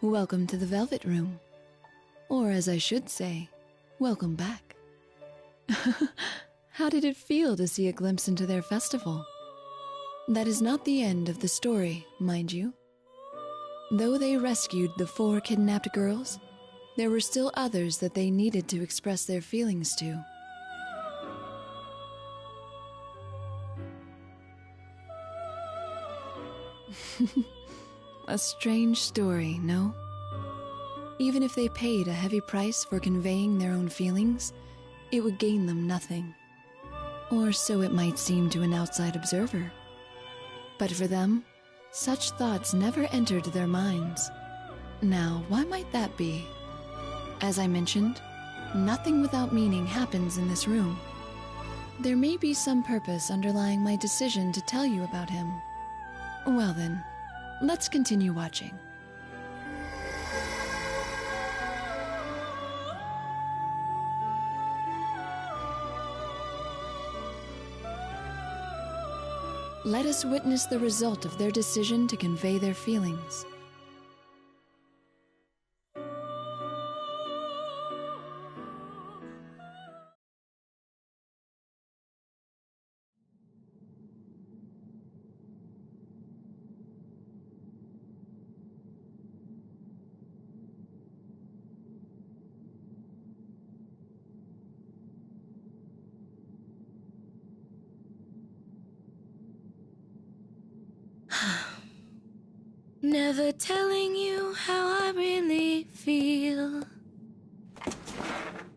Welcome to the Velvet Room. Or as I should say, welcome back. How did it feel to see a glimpse into their festival? That is not the end of the story, mind you. Though they rescued the 4 kidnapped girls, there were still others that they needed to express their feelings to. A strange story, no? Even if they paid a heavy price for conveying their own feelings, it would gain them nothing. Or so it might seem to an outside observer. But for them, such thoughts never entered their minds. Now, why might that be? As I mentioned, nothing without meaning happens in this room. There may be some purpose underlying my decision to tell you about him. Well then, let's continue watching. Let us witness the result of their decision to convey their feelings. Never telling you how I really feel.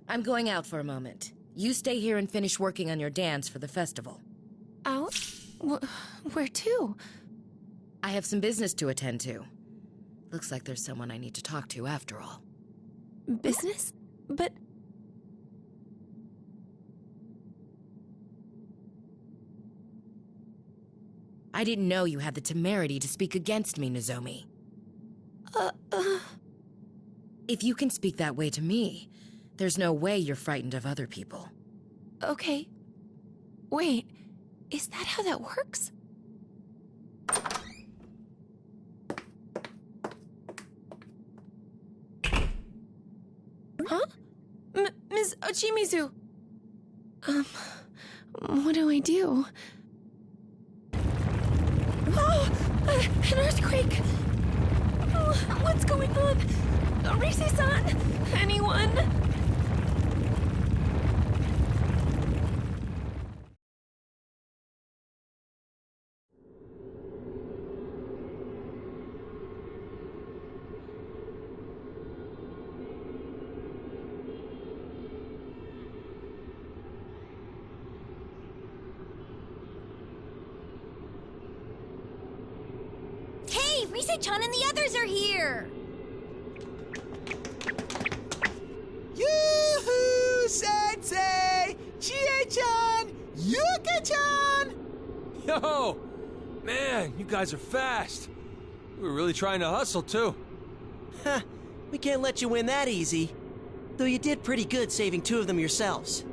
I'm going out for a moment. You stay here and finish working on your dance for the festival. Out? Where to? I have some business to attend to. Looks like there's someone I need to talk to after all. Business? But... I didn't know you had the temerity to speak against me, Nozomi. If you can speak that way to me, there's no way you're frightened of other people. Okay. Wait, is that how that works? Huh? Ms. Ochimizu! What do I do? Oh! An earthquake! Oh, what's going on? Risi-san! Anyone? Hey, Rise-chan and the others are here! Yoo-hoo, Sensei! Chie-chan! Yuka-chan! Yo! Man, you guys are fast. We were really trying to hustle, too. Huh, we can't let you win that easy. Though you did pretty good saving 2 of them yourselves.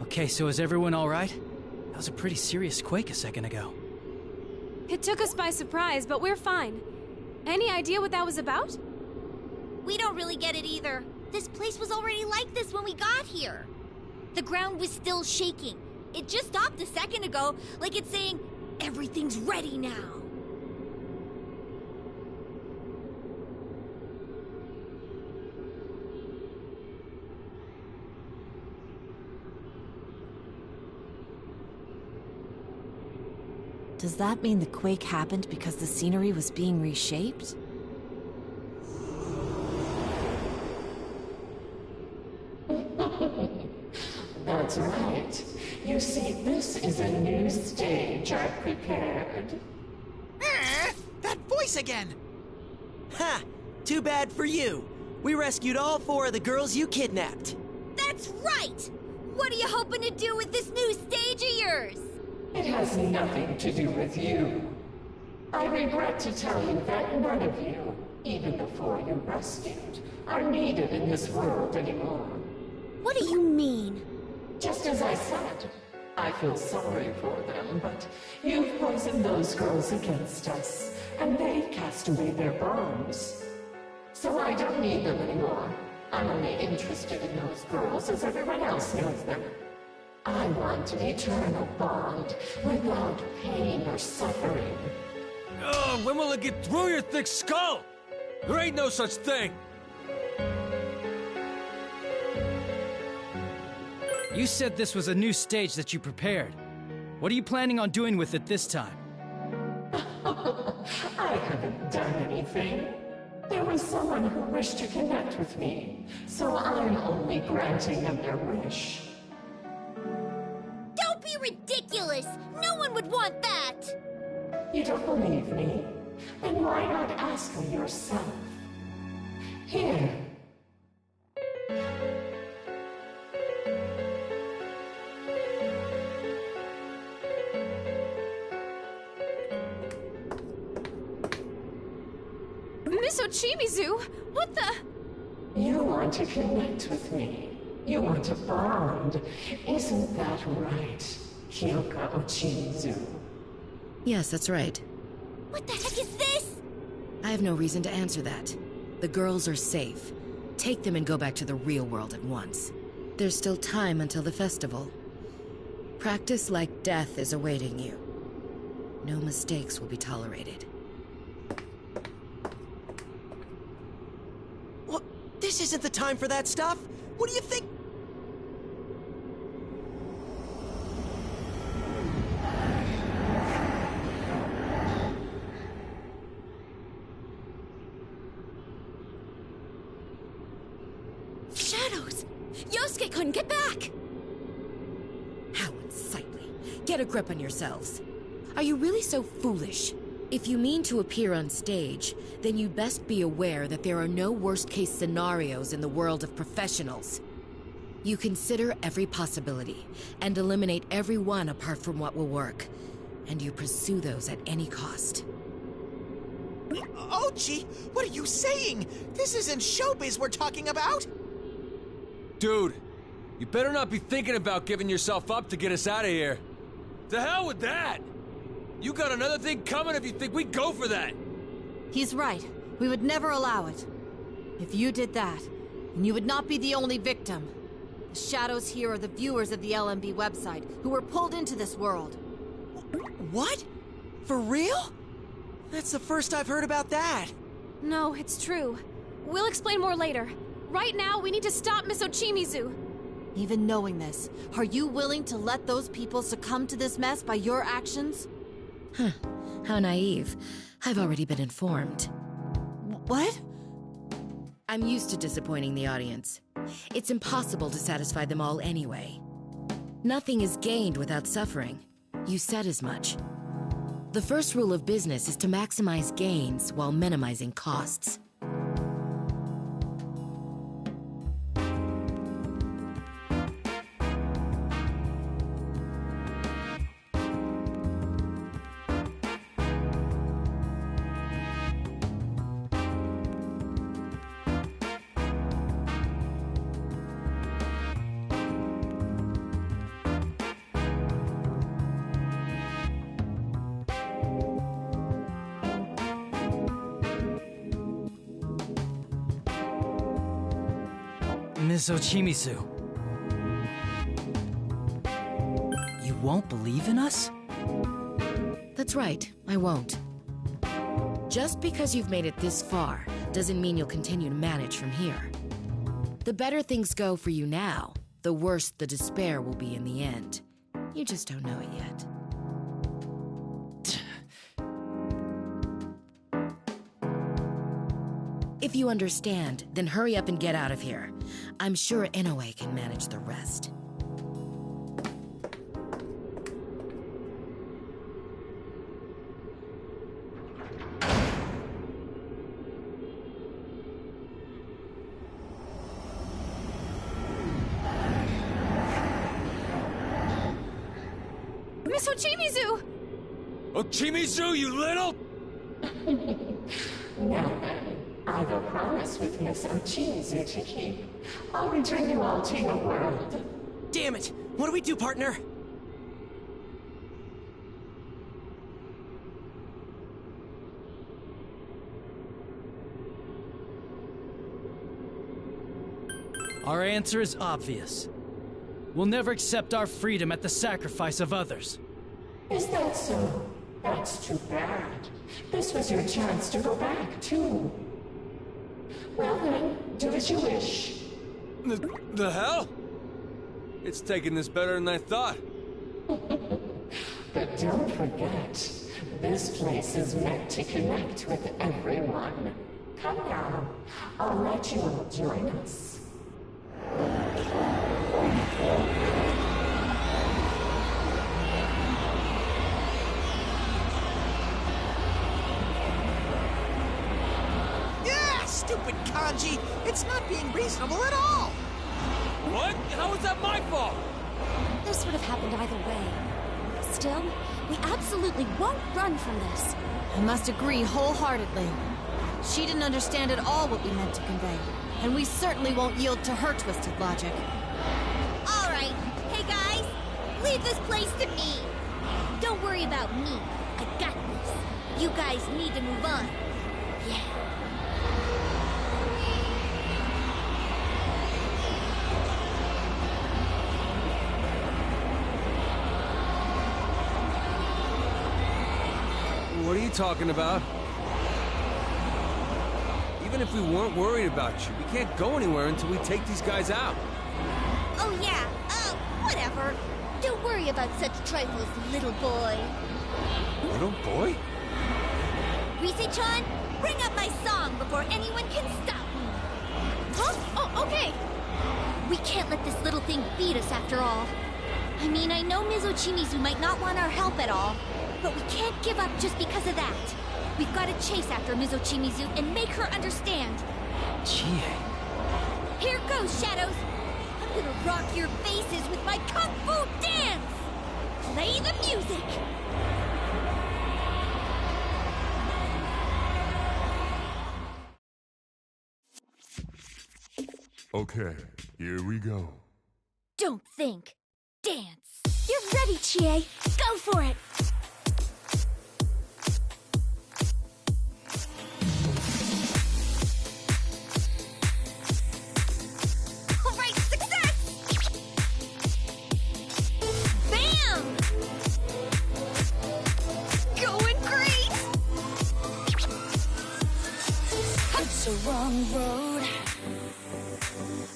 Okay, so is everyone all right? That was a pretty serious quake a second ago. It took us by surprise, but we're fine. Any idea what that was about? We don't really get it either. This place was already like this when we got here. The ground was still shaking. It just stopped a second ago, like it's saying, everything's ready now. Does that mean the quake happened because the scenery was being reshaped? That's right. You see, this is a new stage I've prepared. That voice again! Ha! Too bad for you. We rescued all 4 of the girls you kidnapped. That's right! What are you hoping to do with this new stage of yours? It has nothing to do with you. I regret to tell you that none of you, even before you rescued, are needed in this world anymore. What do you mean? Just as I said, I feel sorry for them, but you've poisoned those girls against us, and they've cast away their bombs. So I don't need them anymore. I'm only interested in those girls as everyone else knows them. I want an eternal bond without pain or suffering. Oh, when will it get through your thick skull? There ain't no such thing. You said this was a new stage that you prepared. What are you planning on doing with it this time? I haven't done anything. There was someone who wished to connect with me, so I'm only granting them their wish. Don't be ridiculous! No one would want that! You don't believe me? Then why not ask me yourself? Here. Miss Ochimizu, what the? You want to connect with me. You want to bond. Isn't that right, Kyoka Ochimizu? Yes, that's right. What the heck is this? I have no reason to answer that. The girls are safe. Take them and go back to the real world at once. There's still time until the festival. Practice like death is awaiting you. No mistakes will be tolerated. What? This isn't the time for that stuff. What do you think? Shadows! Yosuke-kun, get back! How unsightly. Get a grip on yourselves. Are you really so foolish? If you mean to appear on stage, then you'd best be aware that there are no worst-case scenarios in the world of professionals. You consider every possibility, and eliminate every one apart from what will work. And you pursue those at any cost. Ochi, what are you saying? This isn't showbiz we're talking about! Dude, you better not be thinking about giving yourself up to get us out of here. To hell with that! You got another thing coming if you think we'd go for that! He's right. We would never allow it. If you did that, then you would not be the only victim. The shadows here are the viewers of the LMB website who were pulled into this world. What? For real? That's the first I've heard about that. No, it's true. We'll explain more later. Right now, we need to stop Miss Ochimizu. Even knowing this, are you willing to let those people succumb to this mess by your actions? Huh. How naive. I've already been informed. What? I'm used to disappointing the audience. It's impossible to satisfy them all anyway. Nothing is gained without suffering. You said as much. The first rule of business is to maximize gains while minimizing costs. Miss Ochimizu. You won't believe in us? That's right, I won't. Just because you've made it this far doesn't mean you'll continue to manage from here. The better things go for you now, the worse the despair will be in the end. You just don't know it yet. If you understand, then hurry up and get out of here. I'm sure Inoue can manage the rest. Miss Ochimizu! Ochimizu, you little... Now then, have a promise with me so cheesy to keep. I'll return you all to your world. Damn it! What do we do, partner? Our answer is obvious. We'll never accept our freedom at the sacrifice of others. Is that so? That's too bad. This was your chance to go back, too. Well then, do as you wish. The hell? It's taking this better than I thought. But don't forget, this place is meant to connect with everyone. Come now, I'll let you all join us. Yeah, stupid kanji! It's not being reasonable at all! What? How is that my fault? This would have happened either way. Still, we absolutely won't run from this. I must agree wholeheartedly. She didn't understand at all what we meant to convey, and we certainly won't yield to her twisted logic. All right. Hey, guys. Leave this place to me. Don't worry about me. I got this. You guys need to move on. Yeah. What are you talking about? Even if we weren't worried about you, we can't go anywhere until we take these guys out. Oh, yeah. Whatever. Don't worry about such trifles, little boy. Little boy? Rise-chan, bring up my song before anyone can stop me. Huh? Oh, okay. We can't let this little thing beat us after all. I mean, I know Mizochimizu might not want our help at all, but we can't give up just because of that. We've got to chase after Mizochimizu and make her understand. Chie. Here goes, Shadows. I'm gonna rock your faces with my kung fu dance. Play the music. Okay, here we go. Don't think. Dance. You're ready, Chie. Go for it. The wrong road.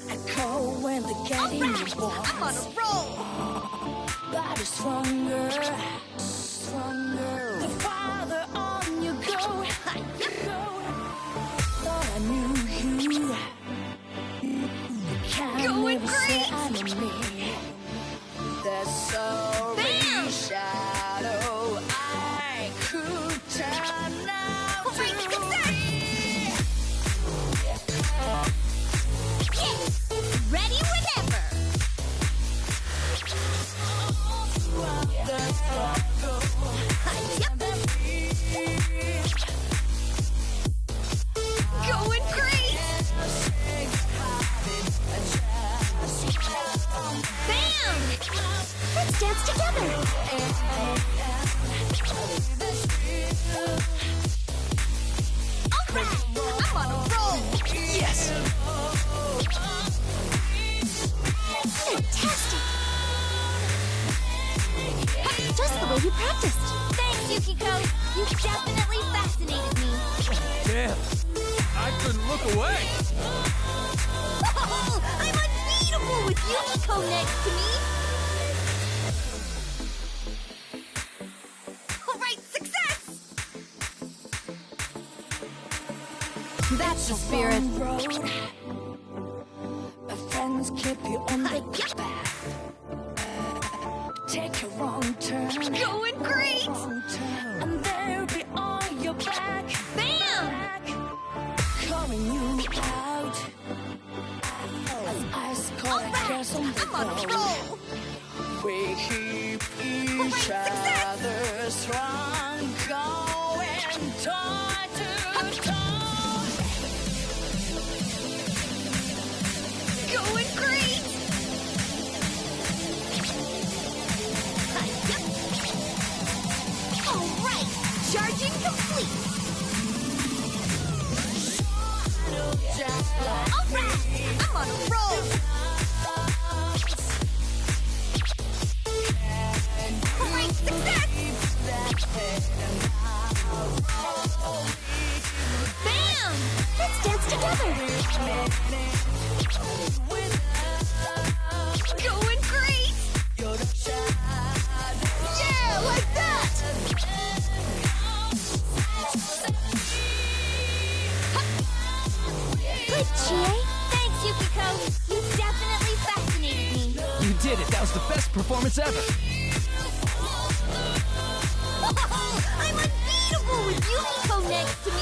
I call when the getting is warm. I'm on a roll. Body stronger, stronger. The farther on you go, thought I knew you. You can't Going never great. say enemy. There's so many shadow I could turn now to be. Ready whenever. Going great. Bam! Let's dance together. All right, I'm on a roll. Yes! Fantastic! Just the way you practiced. Thanks, Yukiko. You definitely fascinated me. Damn. I couldn't look away. Oh, I'm unbeatable with Yukiko next to me. All right, success! That's the spirit. Road. My friends keep you on the back. Take a wrong turn. Going great! Wrong turn. And they'll be on your back. Bam! Calling you out. As ice cold cares on the I'm on a roll. We keep each other strong, going toe to toe. Going great! Yeah, like that! Good, Chie. Thanks, Yukiko. You definitely fascinated me. You did it. That was the best performance ever. I'm unbeatable with Yukiko next to me.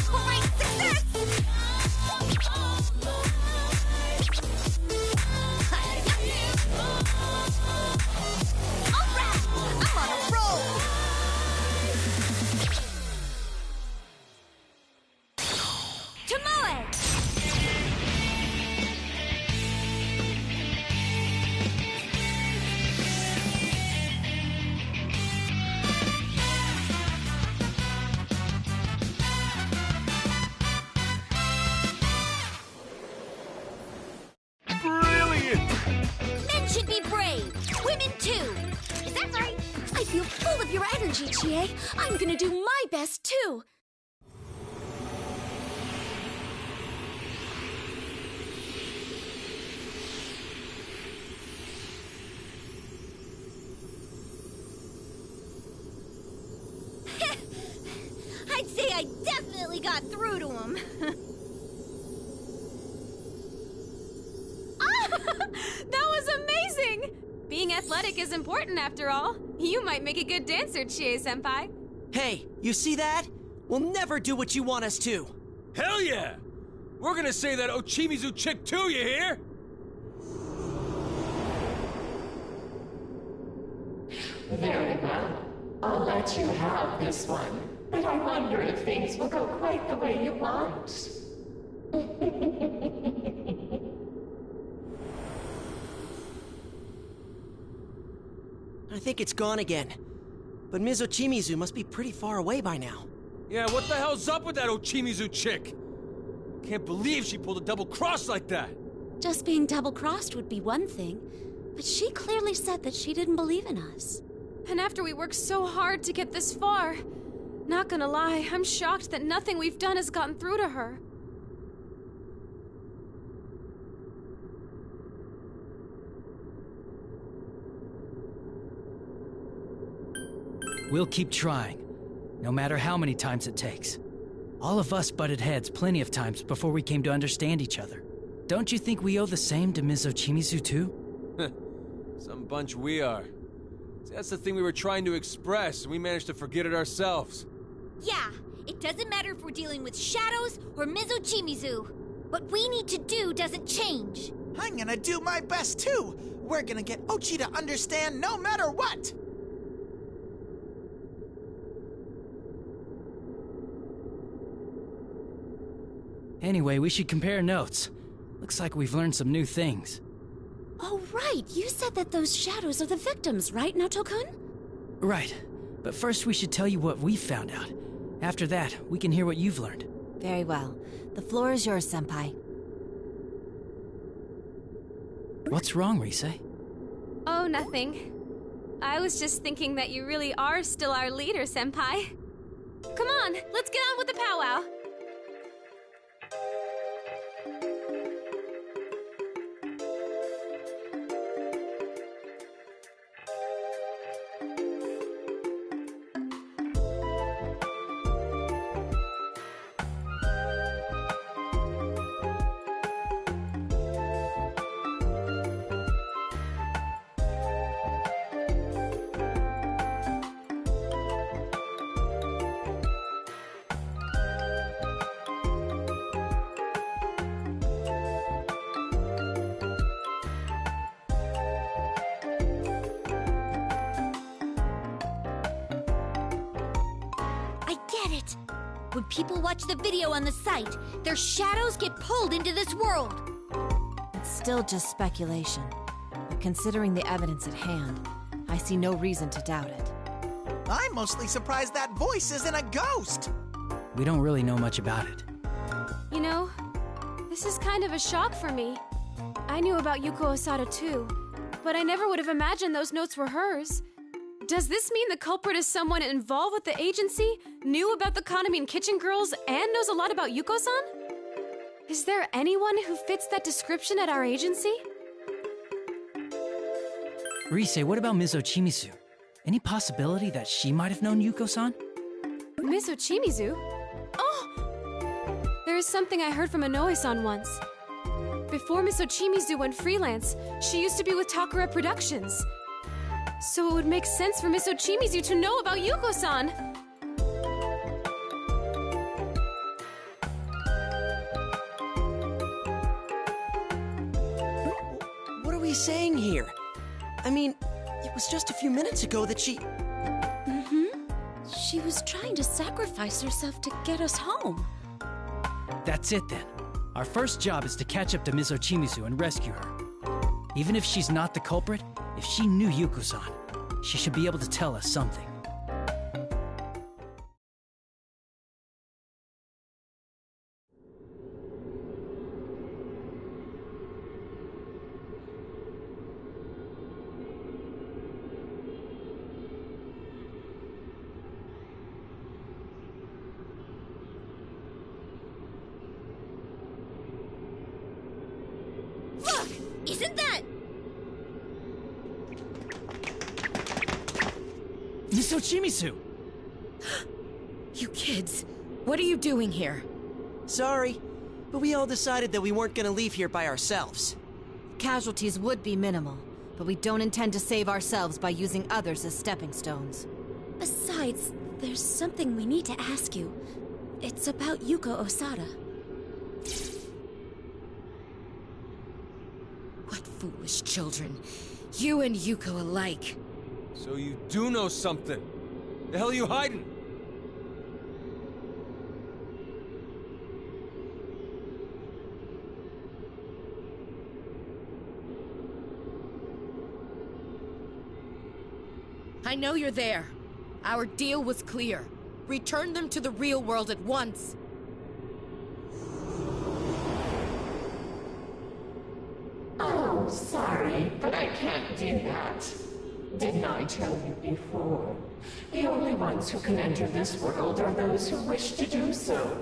Great success! All right, I'm on a roll. Tomoe! Brilliant! Men should be brave. Women too. Is that right? I feel full of your energy, Chie. I'm gonna do my best, too. I'd say I definitely got through to him. That was amazing! Being athletic is important after all. You might make a good dancer, Chie-senpai. Hey, you see that? We'll never do what you want us to. Hell yeah! We're gonna say that Ochimizu chick too, you hear? Very well. I'll let you have this one. But I wonder if things will go quite the way you want. I think it's gone again. But Ms. Ochimizu must be pretty far away by now. Yeah, what the hell's up with that Ochimizu chick? Can't believe she pulled a double cross like that. Just being double-crossed would be one thing, but she clearly said that she didn't believe in us. And after we worked so hard to get this far, not gonna lie, I'm shocked that nothing we've done has gotten through to her. We'll keep trying, no matter how many times it takes. All of us butted heads plenty of times before we came to understand each other. Don't you think we owe the same to Ms. Ochimizu too? Some bunch we are. See, that's the thing we were trying to express, and we managed to forget it ourselves. Yeah, it doesn't matter if we're dealing with shadows or Ms. Ochimizu. What we need to do doesn't change. I'm gonna do my best too. We're gonna get Ochi to understand no matter what. Anyway, we should compare notes. Looks like we've learned some new things. Oh, right. You said that those shadows are the victims, right, Noto-kun? Right. But first we should tell you what we found out. After that, we can hear what you've learned. Very well. The floor is yours, Senpai. What's wrong, Rise? Oh, nothing. I was just thinking that you really are still our leader, Senpai. Come on, let's get on with the powwow. When people watch the video on the site, their shadows get pulled into this world. It's still just speculation. But considering the evidence at hand, I see no reason to doubt it. I'm mostly surprised that voice isn't a ghost. We don't really know much about it. You know, this is kind of a shock for me. I knew about Yuko Osada too, but I never would have imagined those notes were hers. Does this mean the culprit is someone involved with the agency, knew about the Kaname Kitchen Girls, and knows a lot about Yuko-san? Is there anyone who fits that description at our agency? Rise, what about Ms. Ochimizu? Any possibility that she might have known Yuko-san? Miss Ochimizu? Oh! There is something I heard from Inoue-san once. Before Miss Ochimizu went freelance, she used to be with Takara Productions. So it would make sense for Miss Ochimizu to know about Yuko-san. What are we saying here? I mean, it was just a few minutes ago that she... She was trying to sacrifice herself to get us home. That's it then. Our first job is to catch up to Ms. Ochimizu and rescue her. Even if she's not the culprit, if she knew Yuko-san, she should be able to tell us something. Look! Isn't that... Ms. Ochimizu! You kids, what are you doing here? Sorry, but we all decided that we weren't gonna leave here by ourselves. Casualties would be minimal, but we don't intend to save ourselves by using others as stepping stones. Besides, there's something we need to ask you. It's about Yuko Osada. What foolish children. You and Yuko alike. So you do know something. The hell are you hiding? I know you're there. Our deal was clear. Return them to the real world at once. Oh, sorry, but I can't do that. Didn't I tell you before? The only ones who can enter this world are those who wish to do so.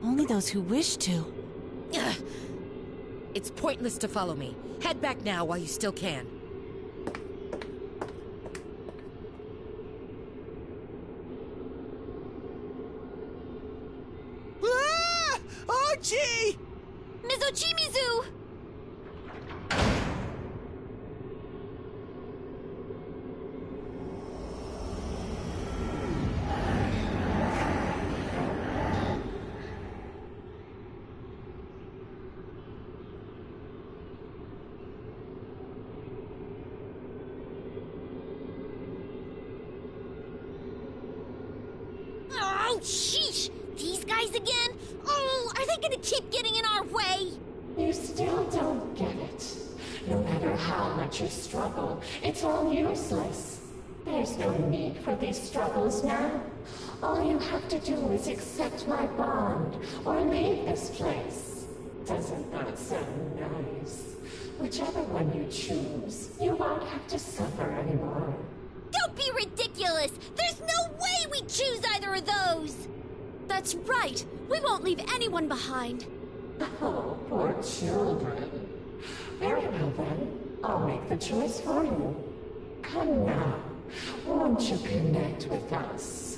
Only those who wish to. Ugh. It's pointless to follow me. Head back now while you still can. Ah! Oh, gee! Ms. Ochimizu! Oh, sheesh! These guys again? Oh, are they gonna keep getting in our way? You still don't get it. No matter how much you struggle, it's all useless. There's no need for these struggles now. All you have to do is accept my bond, or leave this place. Doesn't that sound nice? Whichever one you choose, you won't have to suffer anymore. Don't be ridiculous! There's no way we choose either of those! That's right. We won't leave anyone behind. Oh, poor children. Very well then, I'll make the choice for you. Come now, won't you connect with us?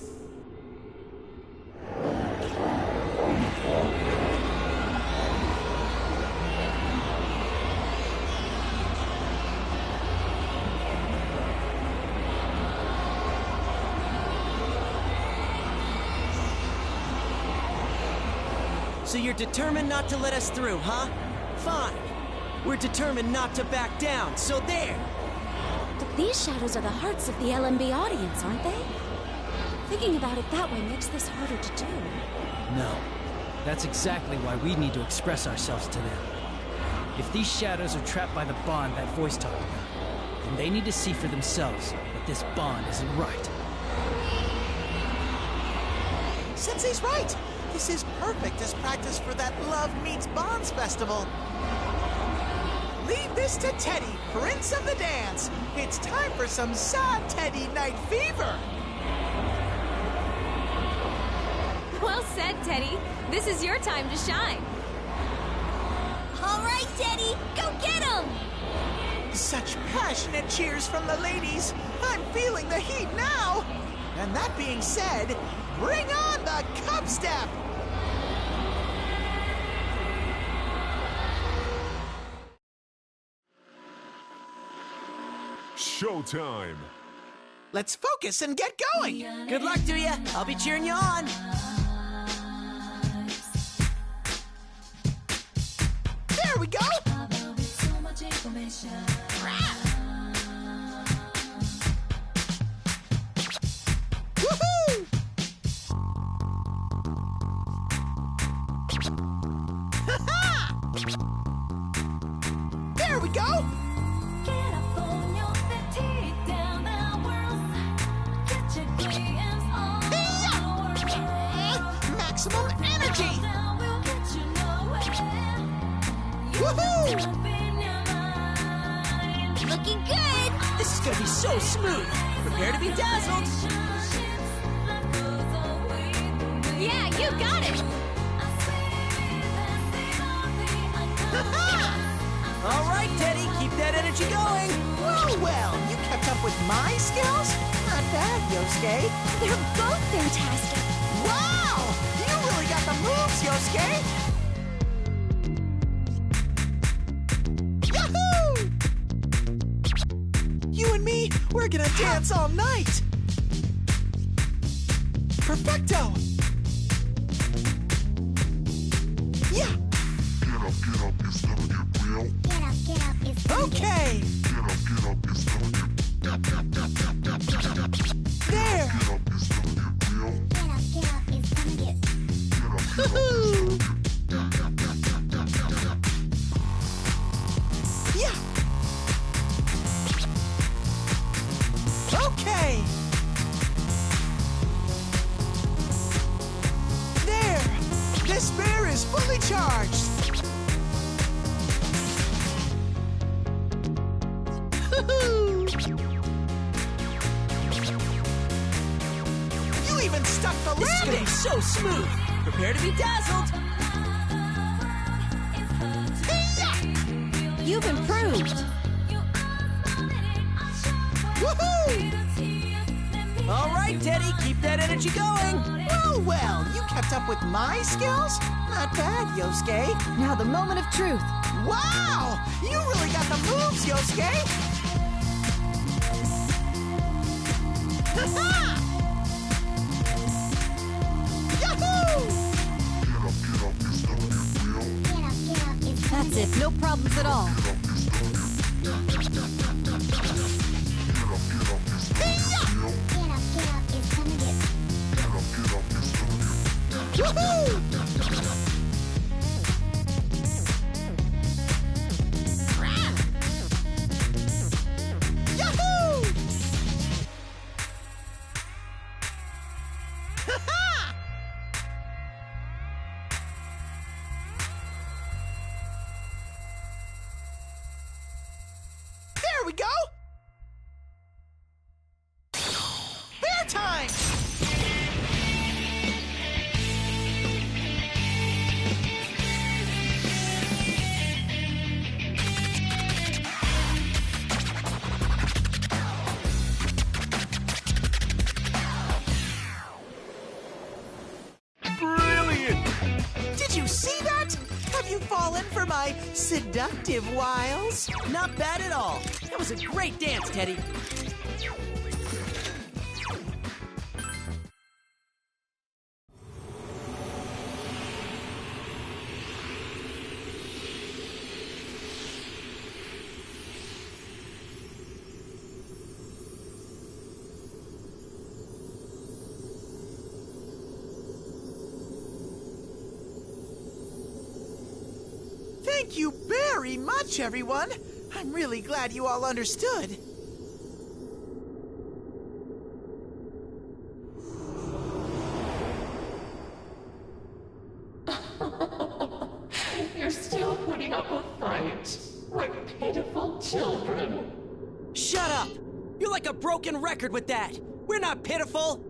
So you're determined not to let us through, huh? Fine. We're determined not to back down, so there! But these shadows are the hearts of the LMB audience, aren't they? Thinking about it that way makes this harder to do. No. That's exactly why we need to express ourselves to them. If these shadows are trapped by the bond that voice talked about, then they need to see for themselves that this bond isn't right. Sensei's right! This is perfect as practice for that Love Meets Bonds festival. Leave Take this to Teddy, Prince of the Dance. It's time for some sad Teddy Night Fever. Well said, Teddy. This is your time to shine. All right, Teddy, go get him! Such passionate cheers from the ladies. I'm feeling the heat now. And that being said, bring on the cup step. Showtime. Let's focus and get going. Good luck to you. I'll be cheering you on. There we go. Woohoo! Ha-ha! There we go. Maximum energy! Woohoo! Looking good! This is gonna be so smooth. Prepare to be dazzled. Yeah, you got it! All right, Teddy, keep that energy going. Well, you kept up with my skills? Not bad, Yosuke. They're both fantastic. Wow! You really got the moves, Yosuke! Yahoo! You and me, we're gonna dance all night! Perfecto! Yeah! Get up, it's gonna get real. Get up, it's Okay! Get up, it's gonna get... There! Get up, it's gonna get real. it's gonna get... Woohoo! Yeah! Okay! There! This bear is fully charged! Woohoo! You even stuck the This is gonna landing! be so smooth. Prepare to be dazzled. You've improved. Woohoo! All right, Teddy, keep that energy going. Well, you kept up with my skills? Not bad, Yosuke. Now the moment of truth. Wow! You really got the moves, Yosuke! Ha-ha! Yahoo! It's gonna get real. That's it. No problems at all. Woohoo! Yahoo! Ha-ha! There we go! Bear time! Brilliant! Did you see that? Have you fallen for my seductive wiles? Not bad at all. That was a great dance, Teddy. Thank you very much, everyone. I'm really glad you all understood. You're still putting up a fight. What pitiful children. Shut up! You're like a broken record with that. We're not pitiful.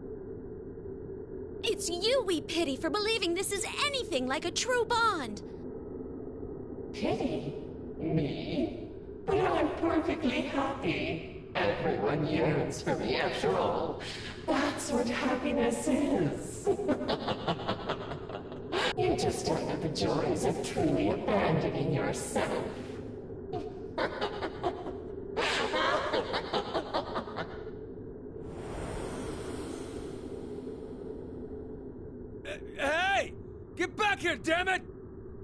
It's you we pity for believing this is anything like a true bond. Pity? Me? But I'm perfectly happy. Everyone yearns for me after all. That's what happiness is. You just don't know the joys of truly abandoning yourself. Hey! Get back here, damn it!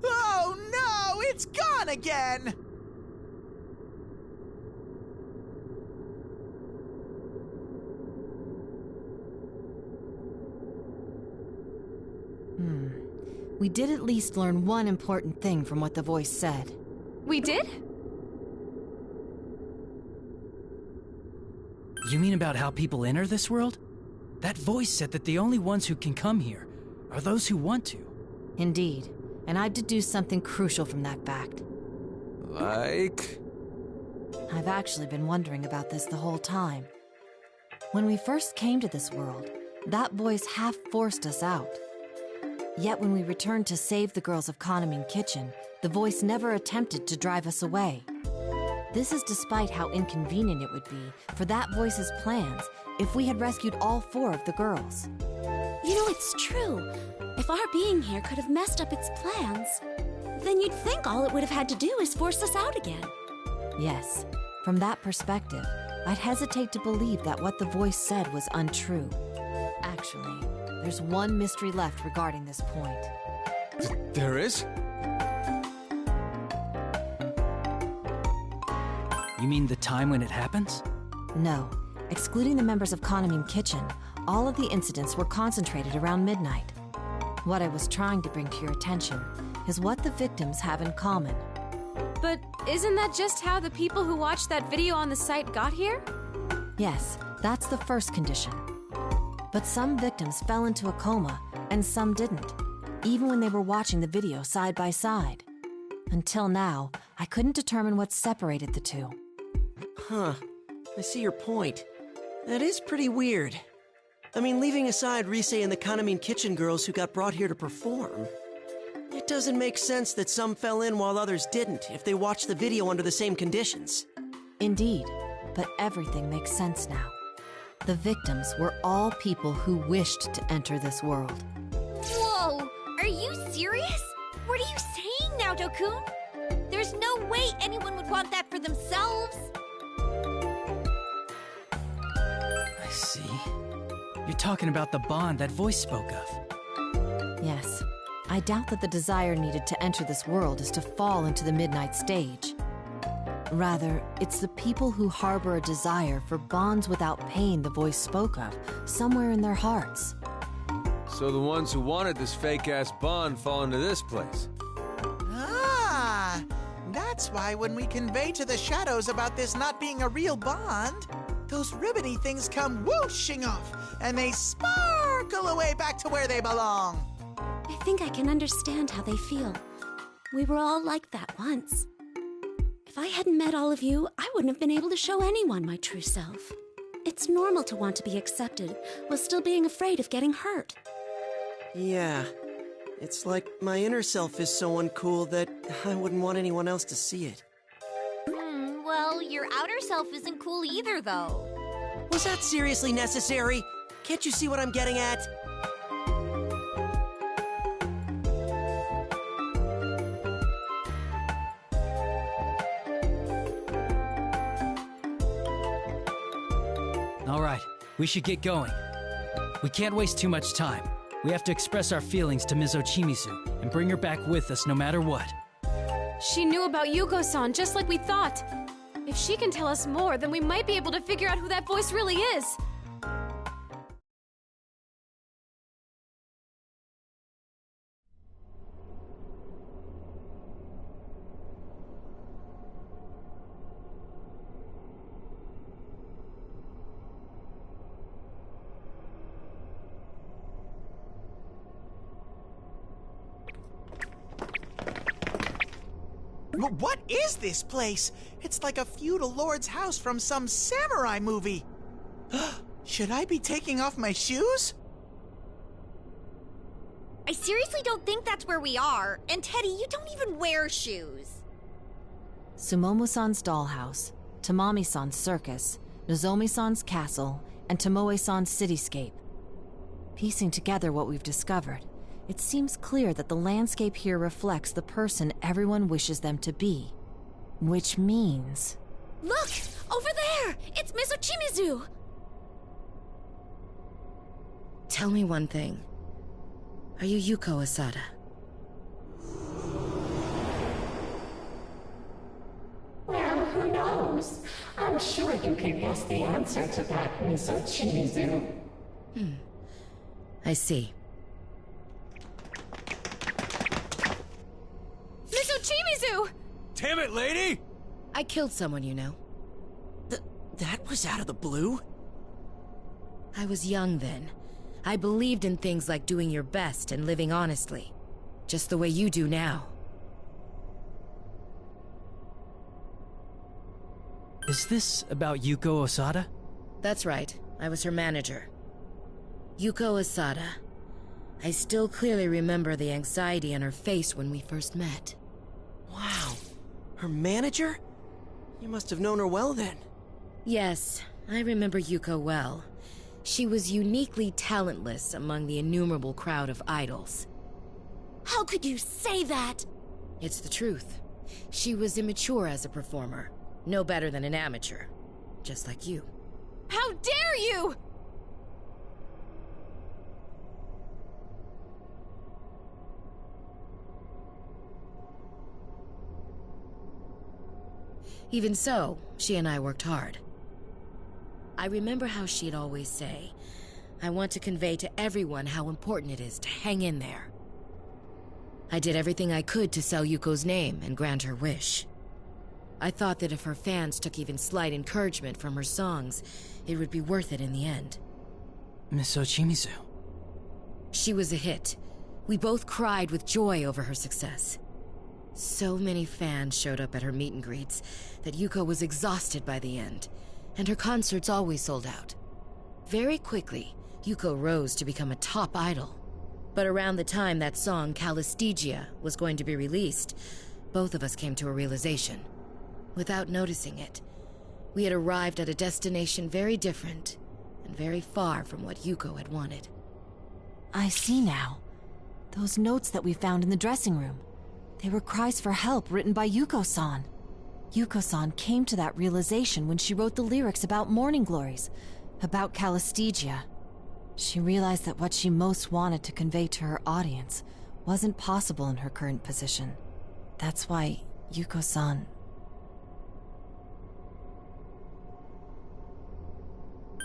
Oh no, it's gone again! We did at least learn one important thing from what the voice said. We did? You mean about how people enter this world? That voice said that the only ones who can come here are those who want to. Indeed. And I've deduced something crucial from that fact. Like? I've actually been wondering about this the whole time. When we first came to this world, that voice half forced us out. Yet when we returned to save the girls of Kahneman Kitchen, the voice never attempted to drive us away. This is despite how inconvenient it would be for that voice's plans if we had rescued all 4 of the girls. You know, it's true. If our being here could have messed up its plans, then you'd think all it would have had to do is force us out again. Yes, from that perspective, I'd hesitate to believe that what the voice said was untrue. Actually, there's one mystery left regarding this point. There is? You mean the time when it happens? No. Excluding the members of Kahneman Kitchen, all of the incidents were concentrated around midnight. What I was trying to bring to your attention is what the victims have in common. But isn't that just how the people who watched that video on the site got here? Yes, that's the first condition. But some victims fell into a coma, and some didn't, even when they were watching the video side by side. Until now, I couldn't determine what separated the two. Huh. I see your point. That is pretty weird. I mean, leaving aside Rise and the Kahneman Kitchen girls who got brought here to perform, it doesn't make sense that some fell in while others didn't if they watched the video under the same conditions. Indeed, but everything makes sense now. The victims were all people who wished to enter this world. Whoa! Are you serious? What are you saying now, Dokun? There's no way anyone would want that for themselves. I see. You're talking about the bond that voice spoke of. Yes. I doubt that the desire needed to enter this world is to fall into the midnight stage. Rather, it's the people who harbor a desire for bonds without pain the voice spoke of, somewhere in their hearts. So the ones who wanted this fake-ass bond fall into this place. Ah! That's why when we convey to the shadows about this not being a real bond, those ribbony things come whooshing off, and they sparkle away back to where they belong. I think I can understand how they feel. We were all like that once. If I hadn't met all of you, I wouldn't have been able to show anyone my true self. It's normal to want to be accepted while still being afraid of getting hurt. Yeah. It's like my inner self is so uncool that I wouldn't want anyone else to see it. Well, your outer self isn't cool either, though. Was that seriously necessary? Can't you see what I'm getting at? All right, we should get going. We can't waste too much time. We have to express our feelings to Ms. Ochimizu and bring her back with us no matter what. She knew about Yugo-san just like we thought. If she can tell us more, then we might be able to figure out who that voice really is. What is this place? It's like a feudal lord's house from some samurai movie. Should I be taking off my shoes? I seriously don't think that's where we are. And Teddy, you don't even wear shoes. Sumomo-san's dollhouse, Tamami-san's circus, Nozomi-san's castle, and Tomoe-san's cityscape. Piecing together what we've discovered, it seems clear that the landscape here reflects the person everyone wishes them to be. Which means... Look! Over there! It's Miss Ochimizu! Tell me one thing. Are you Yuko Asada? Well, who knows? I'm sure you can guess the answer to that, Miss Ochimizu. I see. Miss Ochimizu! Damn it, lady! I killed someone, you know. That was out of the blue? I was young then. I believed in things like doing your best and living honestly. Just the way you do now. Is this about Yuko Osada? That's right. I was her manager. Yuko Asada. I still clearly remember the anxiety on her face when we first met. Wow. Her manager? You must have known her well then. Yes, I remember Yuko well. She was uniquely talentless among the innumerable crowd of idols. How could you say that? It's the truth. She was immature as a performer. No better than an amateur. Just like you. How dare you! Even so, she and I worked hard. I remember how she'd always say, I want to convey to everyone how important it is to hang in there. I did everything I could to sell Yuko's name and grant her wish. I thought that if her fans took even slight encouragement from her songs, it would be worth it in the end. Miss Ochimizu. She was a hit. We both cried with joy over her success. So many fans showed up at her meet and greets that Yuko was exhausted by the end, and her concerts always sold out. Very quickly, Yuko rose to become a top idol. But around the time that song, Calistegia, was going to be released, both of us came to a realization. Without noticing it, we had arrived at a destination very different and very far from what Yuko had wanted. I see now. Those notes that we found in the dressing room. They were cries for help written by Yuko-san. Yuko-san came to that realization when she wrote the lyrics about Morning Glories, about Calistegia. She realized that what she most wanted to convey to her audience wasn't possible in her current position. That's why Yuko-san...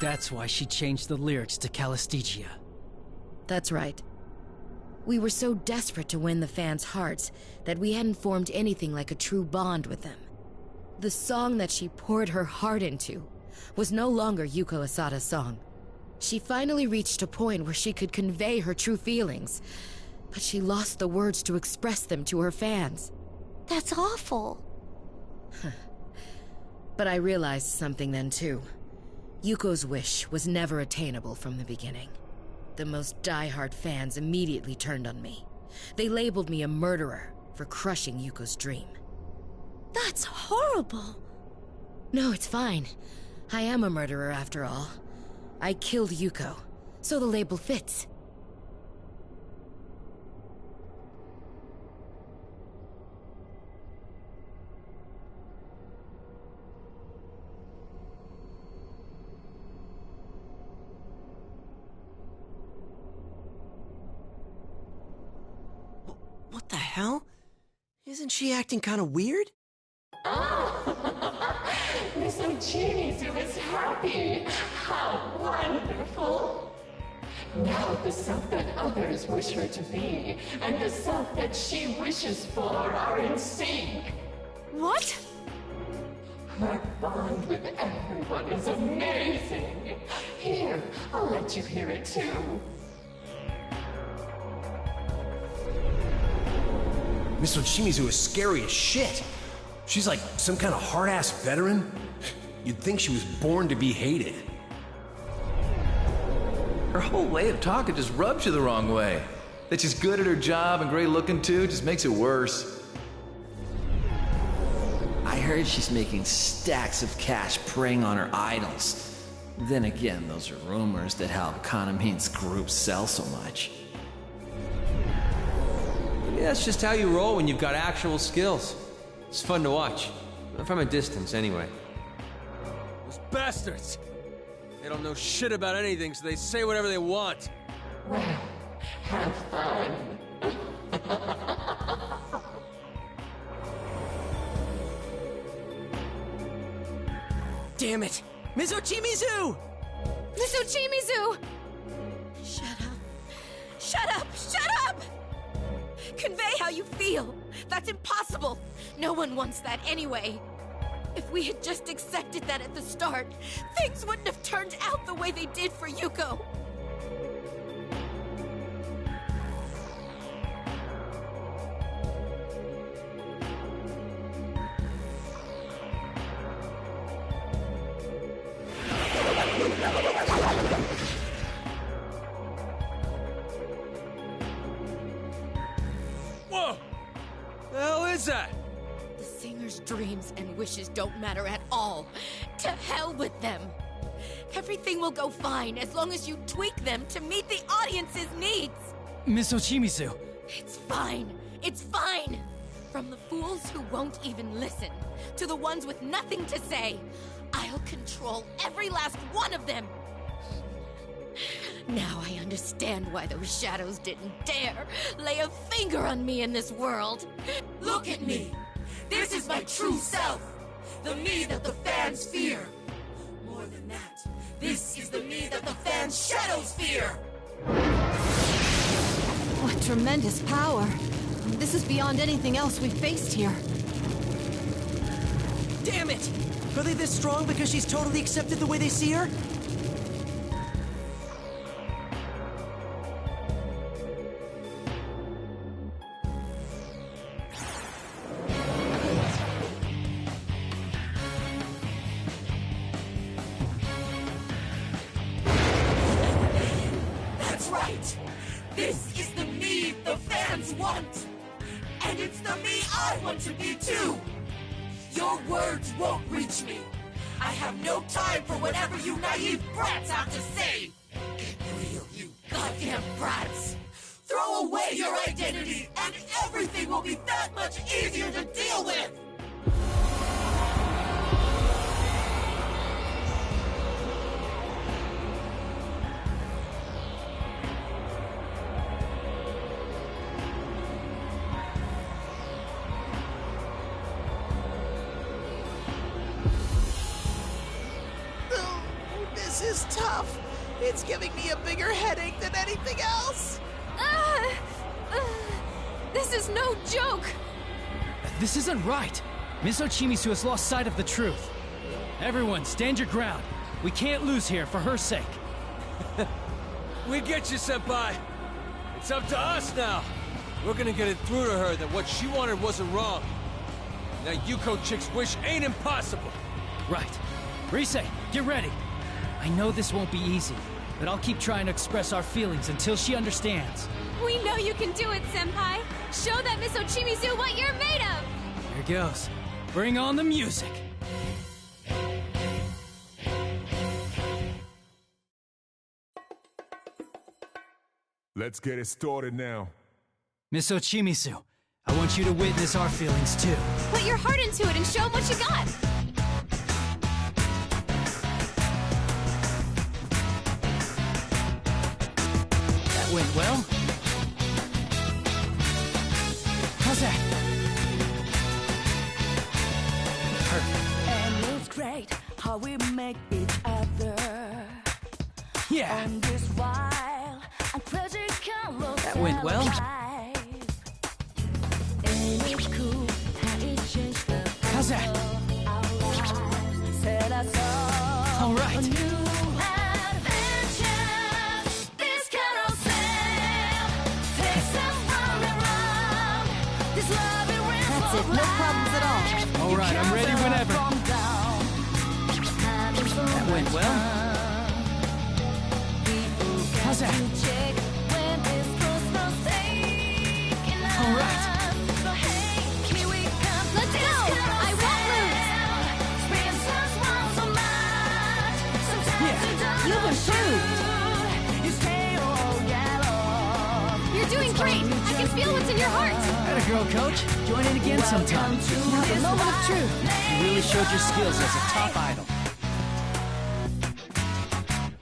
That's why she changed the lyrics to Calistegia. That's right. We were so desperate to win the fans' hearts that we hadn't formed anything like a true bond with them. The song that she poured her heart into was no longer Yuko Asada's song. She finally reached a point where she could convey her true feelings, but she lost the words to express them to her fans. That's awful. But I realized something then too. Yuko's wish was never attainable from the beginning. The most diehard fans immediately turned on me. They labeled me a murderer for crushing Yuko's dream. That's horrible. No, it's fine. I am a murderer after all. I killed Yuko, so the label fits. What the hell? Isn't she acting kind of weird? Miss Ochimizu is happy. How wonderful. Now the self that others wish her to be and the self that she wishes for are in sync. What? Her bond with everyone is amazing. Here, I'll let you hear it too. Miss Ochimizu is scary as shit. She's like some kind of hard-ass veteran. You'd think she was born to be hated. Her whole way of talking just rubs you the wrong way. That she's good at her job and great looking too just makes it worse. I heard she's making stacks of cash preying on her idols. Then again, those are rumors that help Kanamine's group sell so much. Maybe that's just how you roll when you've got actual skills. It's fun to watch. From a distance, anyway. Those bastards! They don't know shit about anything, so they say whatever they want. Well, have fun. Damn it! Miss Ochimizu! Miss Ochimizu! Shut up. Shut up! Shut up! Convey how you feel. That's impossible. No one wants that anyway. If we had just accepted that at the start, things wouldn't have turned out the way they did for Yuko. Whoa! The hell is that? The singer's dreams and wishes don't matter at all. To hell with them. Everything will go fine as long as you tweak them to meet the audience's needs. Miss Ochimizu. It's fine. It's fine. From the fools who won't even listen, to the ones with nothing to say, I'll control every last one of them. Now I understand why those shadows didn't dare lay a finger on me in this world. Look at me. This is my true self. The me that the fans fear. More than that, this is the me that the fans' shadows fear. What tremendous power. This is beyond anything else we've faced here. Damn it! Are they this strong because she's totally accepted the way they see her? That's right! This is the me the fans want! And it's the me I want to be too! Your words won't reach me! I have no time for whatever you naive brats have to say! Get real, you goddamn brats! Throw away your identity, and everything will be that much easier to deal with! This is tough. It's giving me a bigger headache than anything else. This is no joke! This isn't right. Miss Ochimizu has lost sight of the truth. Everyone, stand your ground. We can't lose here for her sake. We get you, Senpai. It's up to us now. We're gonna get it through to her that what she wanted wasn't wrong. That Yuko chick's wish ain't impossible. Right. Rise, get ready. I know this won't be easy, but I'll keep trying to express our feelings until she understands. We know you can do it, Senpai! Show that Miss Ochimizu what you're made of! Here goes. Bring on the music! Let's get it started now. Miss Ochimizu, I want you to witness our feelings too. Put your heart into it and show 'em what you got! That went well. How's that? Perfect. And it's great how we make each other. Yeah. On this wild and crazy kind of That went well. life. And it's cool how it changed the How's that? our lives. Set us off All right. on new adventures. This kind of self takes us round and round. This labyrinth That's it, of no problems at all. life. All right. went well. How's that? All right. Let's go! I won't lose! Yeah. You've improved! You're doing great! I can feel what's in your heart! Atta girl, coach. Join in again sometime. Now the moment of truth. You really showed your skills as a top idol.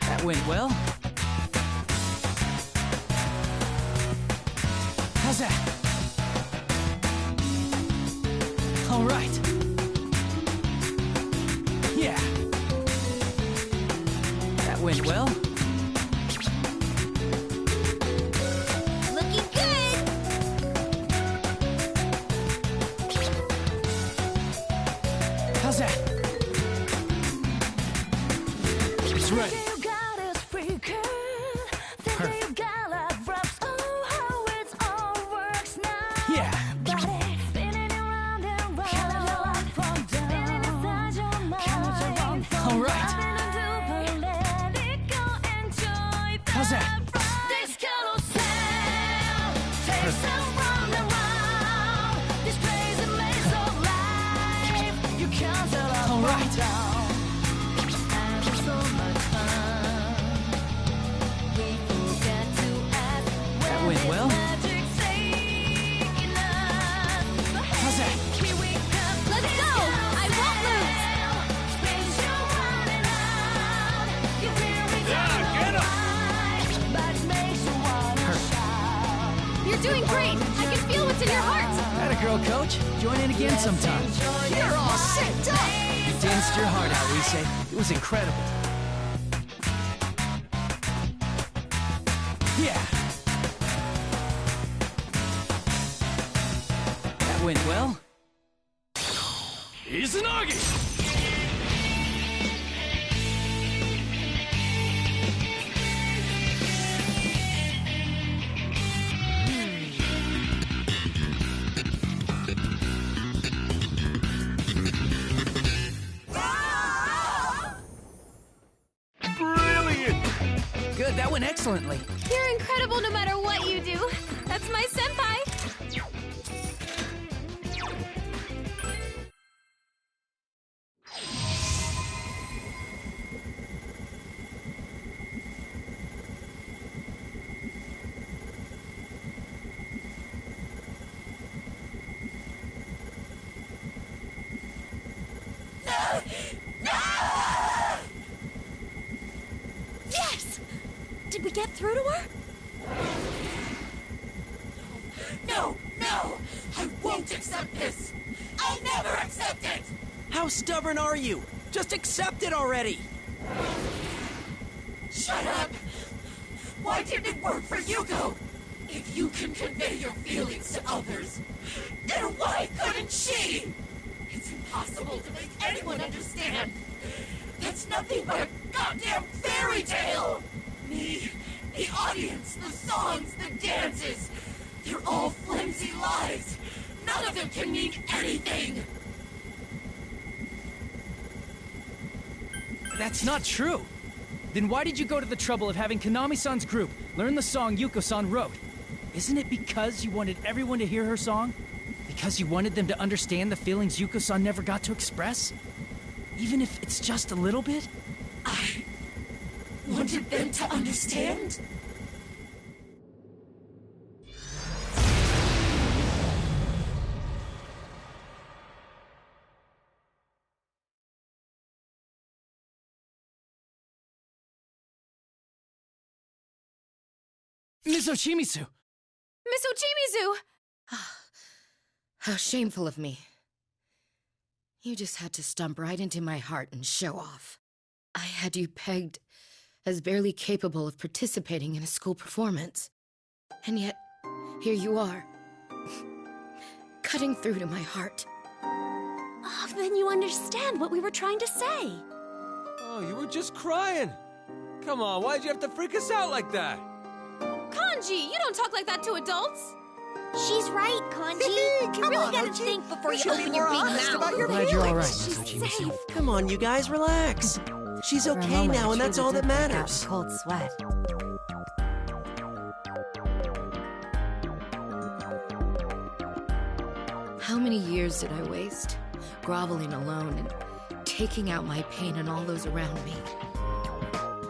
That went well. How's that? All right. Yeah. That went well. Looking good! How's that? It's ready. Perfect. Yeah. All right. How's that? All right. That went well. How's that? Let's go! I won't lose! You're doing great! I can feel what's in your heart! Atta girl, coach. Join in again sometime. You're all synced up! You danced your heart out, Rise. It was incredible. Yeah. That went well. Izanagi! Good, that went excellently. You're incredible no matter what you do. That's my senpai. Yes! Did we get through to her? No! I won't accept this! I'll never accept it! How stubborn are you? Just accept it already! Shut up! Why didn't it work for Yuko? If you can convey your feelings to others, then why couldn't she? It's impossible to make anyone understand. That's nothing but a goddamn fairy tale! Me, the audience, the songs, the dances, they're all flimsy lies. None of them can mean anything! That's not true. Then why did you go to the trouble of having Konami-san's group learn the song Yuko-san wrote? Isn't it because you wanted everyone to hear her song? Because you wanted them to understand the feelings Yuko-san never got to express? Even if it's just a little bit? I wanted them to understand? Miss Ochimizu! Miss Ochimizu! How shameful of me. You just had to stomp right into my heart and show off. I had you pegged as barely capable of participating in a school performance. And yet, here you are, cutting through to my heart. Oh, then you understand what we were trying to say. Oh, you were just crying. Come on, why'd you have to freak us out like that? Kanji, you don't talk like that to adults. She's right, Kanji. You really gotta think before you open your big mouth. Glad you're all right, Miss Ochimizu. Come on, you guys, relax. She's For a okay moment, now, I and that's truly all that did break out in matters. Cold sweat. How many years did I waste? Groveling alone and taking out my pain on all those around me.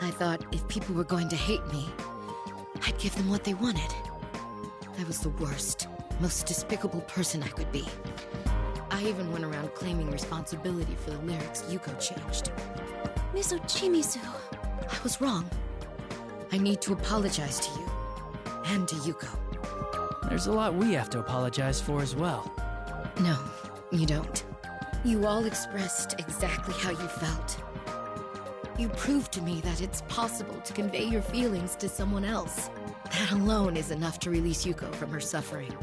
I thought if people were going to hate me, I'd give them what they wanted. I was the worst, most despicable person I could be. I even went around claiming responsibility for the lyrics Yuko changed. Miss Ochimizu. I was wrong. I need to apologize to you. And to Yuko. There's a lot we have to apologize for as well. No, you don't. You all expressed exactly how you felt. You proved to me that it's possible to convey your feelings to someone else. That alone is enough to release Yuko from her suffering.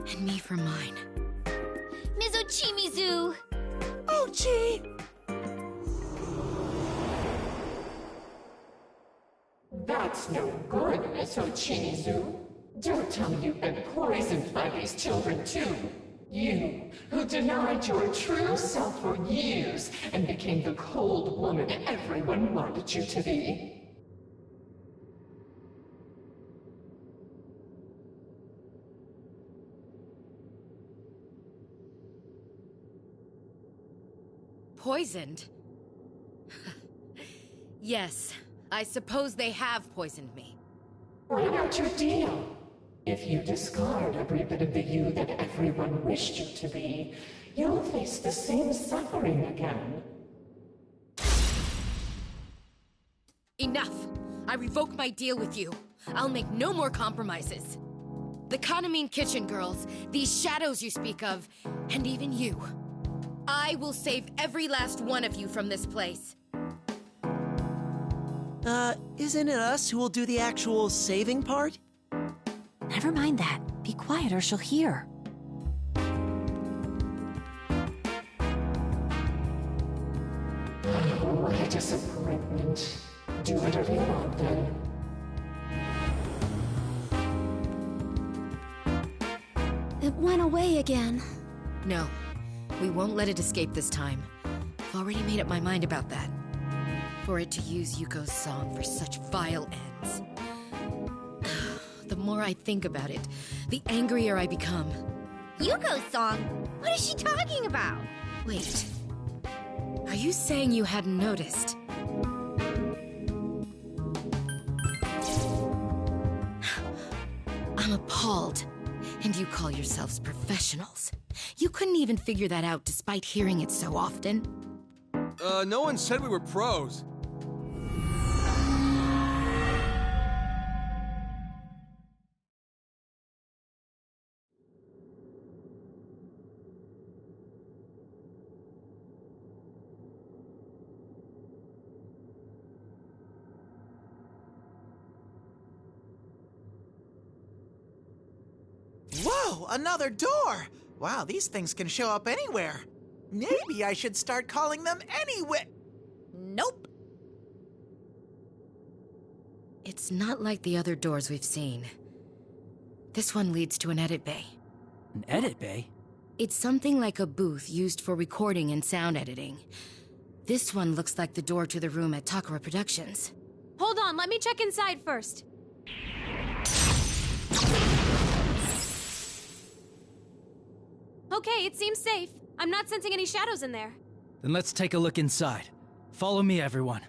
And me from mine. Ms. Ochimizu! Ochi! That's no good, Miss Ochimizu. Don't tell me you've been poisoned by these children, too. You, who denied your true self for years and became the cold woman everyone wanted you to be. Poisoned? Yes, I suppose they have poisoned me. Write out your deal. If you discard every bit of the you that everyone wished you to be, you'll face the same suffering again. Enough! I revoke my deal with you. I'll make no more compromises. The Kanamine Kitchen girls, these shadows you speak of, and even you. I will save every last one of you from this place. Isn't it us who will do the actual saving part? Never mind that. Be quiet or she'll hear. Oh, what a disappointment. Do whatever you want, then. It went away again. No, we won't let it escape this time. I've already made up my mind about that. For it to use Yuko's song for such vile ends. The more I think about it, the angrier I become. Yuko's song? What is she talking about? Wait. Are you saying you hadn't noticed? I'm appalled. And you call yourselves professionals. You couldn't even figure that out despite hearing it so often. No one said we were pros. Whoa, another door! Wow, these things can show up anywhere. Maybe I should start calling them anyway. Nope. It's not like the other doors we've seen. This one leads to an edit bay. An edit bay? It's something like a booth used for recording and sound editing. This one looks like the door to the room at Takara Productions. Hold on, let me check inside first. Okay, it seems safe. I'm not sensing any shadows in there. Then let's take a look inside. Follow me, everyone.